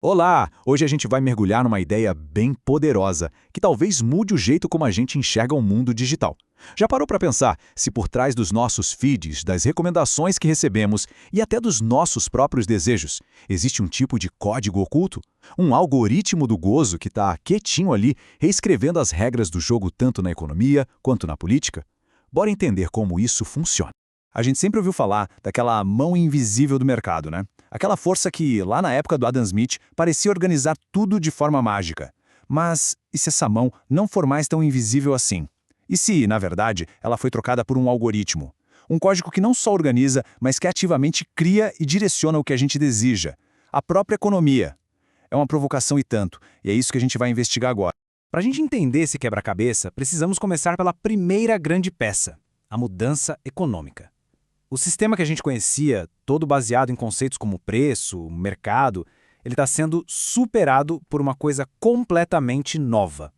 Olá! Hoje a gente vai mergulhar numa ideia bem poderosa, que talvez mude o jeito como a gente enxerga o mundo digital. Já parou para pensar se por trás dos nossos feeds, das recomendações que recebemos e até dos nossos próprios desejos, existe um tipo de código oculto? Um algoritmo do gozo que está quietinho ali, reescrevendo as regras do jogo tanto na economia quanto na política? Bora entender como isso funciona. A gente sempre ouviu falar daquela mão invisível do mercado, né? Aquela força que, lá na época do Adam Smith, parecia organizar tudo de forma mágica. Mas e se essa mão não for mais tão invisível assim? E se, na verdade, ela foi trocada por um algoritmo? Um código que não só organiza, mas que ativamente cria e direciona o que a gente deseja. A própria economia. É uma provocação e tanto, e é isso que a gente vai investigar agora. Para a gente entender esse quebra-cabeça, precisamos começar pela primeira grande peça, a mudança econômica. O sistema que a gente conhecia, todo baseado em conceitos como preço, mercado, ele está sendo superado por uma coisa completamente nova.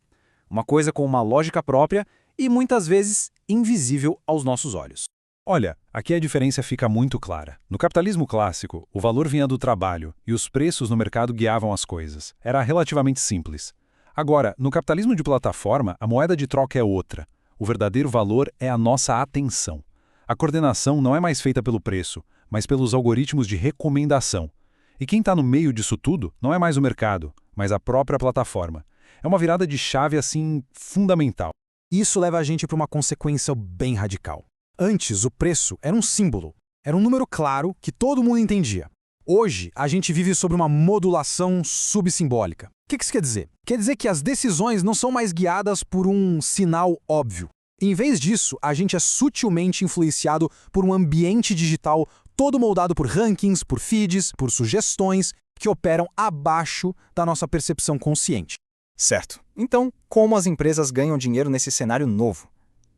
Uma coisa com uma lógica própria e, muitas vezes, invisível aos nossos olhos. Olha, aqui a diferença fica muito clara. No capitalismo clássico, o valor vinha do trabalho e os preços no mercado guiavam as coisas. Era relativamente simples. Agora, no capitalismo de plataforma, a moeda de troca é outra. O verdadeiro valor é a nossa atenção. A coordenação não é mais feita pelo preço, mas pelos algoritmos de recomendação. E quem está no meio disso tudo não é mais o mercado, mas a própria plataforma. É uma virada de chave, assim, fundamental. Isso leva a gente para uma consequência bem radical. Antes, o preço era um símbolo, era um número claro que todo mundo entendia. Hoje, a gente vive sobre uma modulação subsimbólica. O que isso quer dizer? Quer dizer que as decisões não são mais guiadas por um sinal óbvio. Em vez disso, a gente é sutilmente influenciado por um ambiente digital todo moldado por rankings, por feeds, por sugestões que operam abaixo da nossa percepção consciente. Certo. Então, como as empresas ganham dinheiro nesse cenário novo?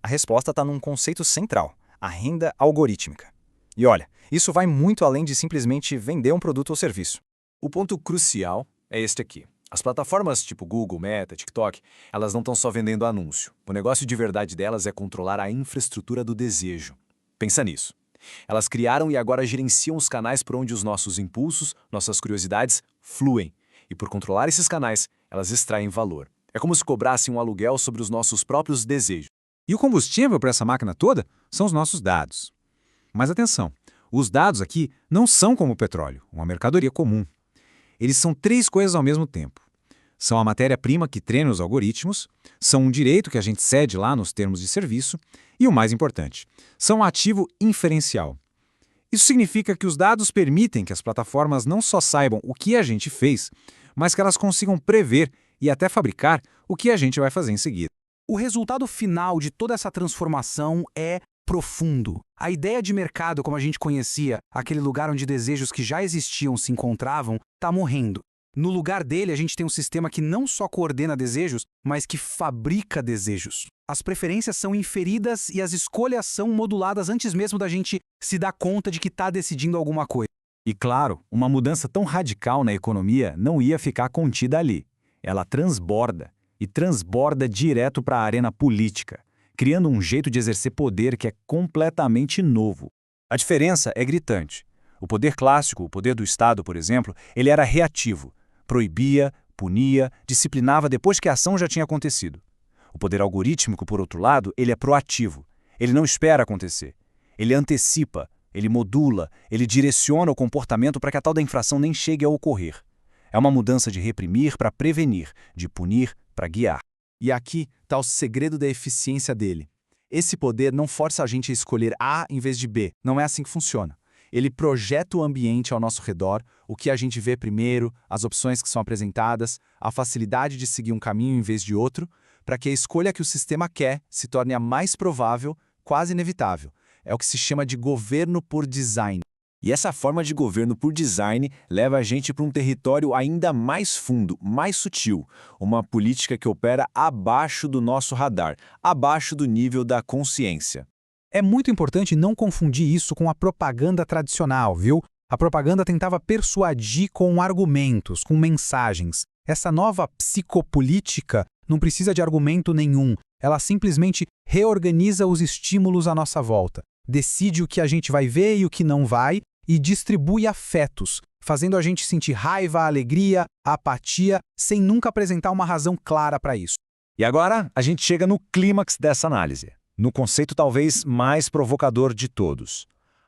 A resposta está num conceito central, a renda algorítmica. E olha, isso vai muito além de simplesmente vender um produto ou serviço. O ponto crucial é este aqui. As plataformas tipo Google, Meta, TikTok, elas não estão só vendendo anúncio. O negócio de verdade delas é controlar a infraestrutura do desejo. Pensa nisso. Elas criaram e agora gerenciam os canais por onde os nossos impulsos, nossas curiosidades, fluem. E por controlar esses canais, elas extraem valor. É como se cobrassem um aluguel sobre os nossos próprios desejos. E o combustível para essa máquina toda são os nossos dados. Mas atenção, os dados aqui não são como o petróleo, uma mercadoria comum. Eles são três coisas ao mesmo tempo. São a matéria-prima que treina os algoritmos, são um direito que a gente cede lá nos termos de serviço e, o mais importante, são um ativo inferencial. Isso significa que os dados permitem que as plataformas não só saibam o que a gente fez, mas que elas consigam prever e até fabricar o que a gente vai fazer em seguida. O resultado final de toda essa transformação é profundo. A ideia de mercado como a gente conhecia, aquele lugar onde desejos que já existiam se encontravam, está morrendo. No lugar dele, a gente tem um sistema que não só coordena desejos, mas que fabrica desejos. As preferências são inferidas e as escolhas são moduladas antes mesmo da gente se dar conta de que está decidindo alguma coisa. E claro, uma mudança tão radical na economia não ia ficar contida ali. Ela transborda, e transborda direto para a arena política, criando um jeito de exercer poder que é completamente novo. A diferença é gritante. O poder clássico, o poder do Estado, por exemplo, ele era reativo. Proibia, punia, disciplinava depois que a ação já tinha acontecido. O poder algorítmico, por outro lado, ele é proativo. Ele não espera acontecer. Ele antecipa, ele modula, ele direciona o comportamento para que a tal da infração nem chegue a ocorrer. É uma mudança de reprimir para prevenir, de punir para guiar. E aqui está o segredo da eficiência dele. Esse poder não força a gente a escolher A em vez de B. Não é assim que funciona. Ele projeta o ambiente ao nosso redor, o que a gente vê primeiro, as opções que são apresentadas, a facilidade de seguir um caminho em vez de outro, para que a escolha que o sistema quer se torne a mais provável, quase inevitável. É o que se chama de governo por design. E essa forma de governo por design leva a gente para um território ainda mais fundo, mais sutil. Uma política que opera abaixo do nosso radar, abaixo do nível da consciência. É muito importante não confundir isso com a propaganda tradicional, viu? A propaganda tentava persuadir com argumentos, com mensagens. Essa nova psicopolítica não precisa de argumento nenhum. Ela simplesmente reorganiza os estímulos à nossa volta. Decide o que a gente vai ver e o que não vai, e distribui afetos, fazendo a gente sentir raiva, alegria, apatia, sem nunca apresentar uma razão clara para isso. E agora a gente chega no clímax dessa análise, no conceito talvez mais provocador de todos.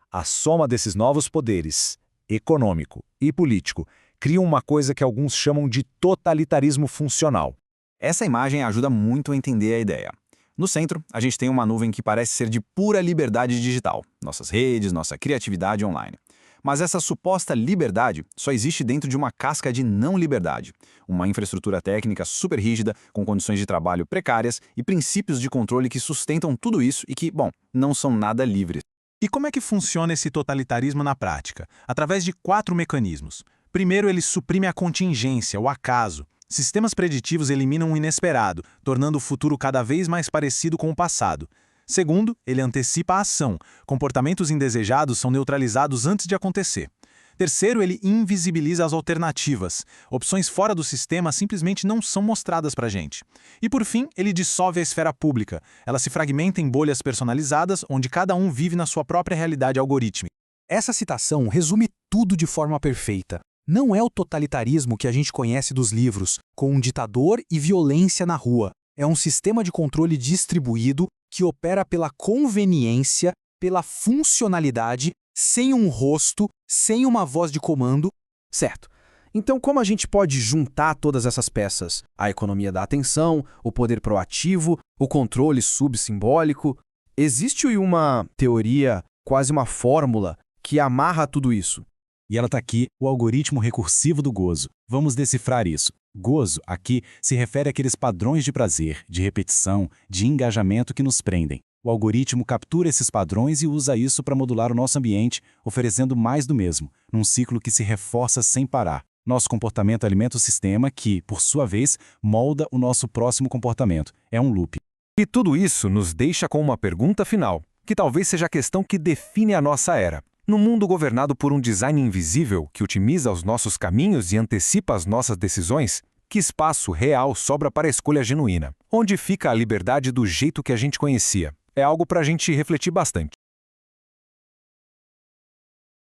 A soma desses novos poderes, econômico e político, cria uma coisa que alguns chamam de totalitarismo funcional. Essa imagem ajuda muito a entender a ideia. No centro, a gente tem uma nuvem que parece ser de pura liberdade digital, nossas redes, nossa criatividade online. Mas essa suposta liberdade só existe dentro de uma casca de não liberdade, uma infraestrutura técnica super rígida, com condições de trabalho precárias e princípios de controle que sustentam tudo isso e que, bom, não são nada livres. E como é que funciona esse totalitarismo na prática? Através de 4 mecanismos. Primeiro, ele suprime a contingência, o acaso. Sistemas preditivos eliminam o inesperado, tornando o futuro cada vez mais parecido com o passado. Segundo, ele antecipa a ação. Comportamentos indesejados são neutralizados antes de acontecer. Terceiro, ele invisibiliza as alternativas. Opções fora do sistema simplesmente não são mostradas para a gente. E por fim, ele dissolve a esfera pública. Ela se fragmenta em bolhas personalizadas, onde cada um vive na sua própria realidade algorítmica. Essa citação resume tudo de forma perfeita. Não é o totalitarismo que a gente conhece dos livros, com um ditador e violência na rua. É um sistema de controle distribuído que opera pela conveniência, pela funcionalidade, sem um rosto, sem uma voz de comando. Certo. Então, como a gente pode juntar todas essas peças? A economia da atenção, o poder proativo, o controle subsimbólico. Existe uma teoria, quase uma fórmula, que amarra tudo isso. E ela está aqui, o algoritmo recursivo do gozo. Vamos decifrar isso. Gozo, aqui, se refere àqueles padrões de prazer, de repetição, de engajamento que nos prendem. O algoritmo captura esses padrões e usa isso para modular o nosso ambiente, oferecendo mais do mesmo, num ciclo que se reforça sem parar. Nosso comportamento alimenta o sistema que, por sua vez, molda o nosso próximo comportamento. É um loop. E tudo isso nos deixa com uma pergunta final, que talvez seja a questão que define a nossa era. No mundo governado por um design invisível que otimiza os nossos caminhos e antecipa as nossas decisões, que espaço real sobra para a escolha genuína? Onde fica a liberdade do jeito que a gente conhecia? É algo para a gente refletir bastante.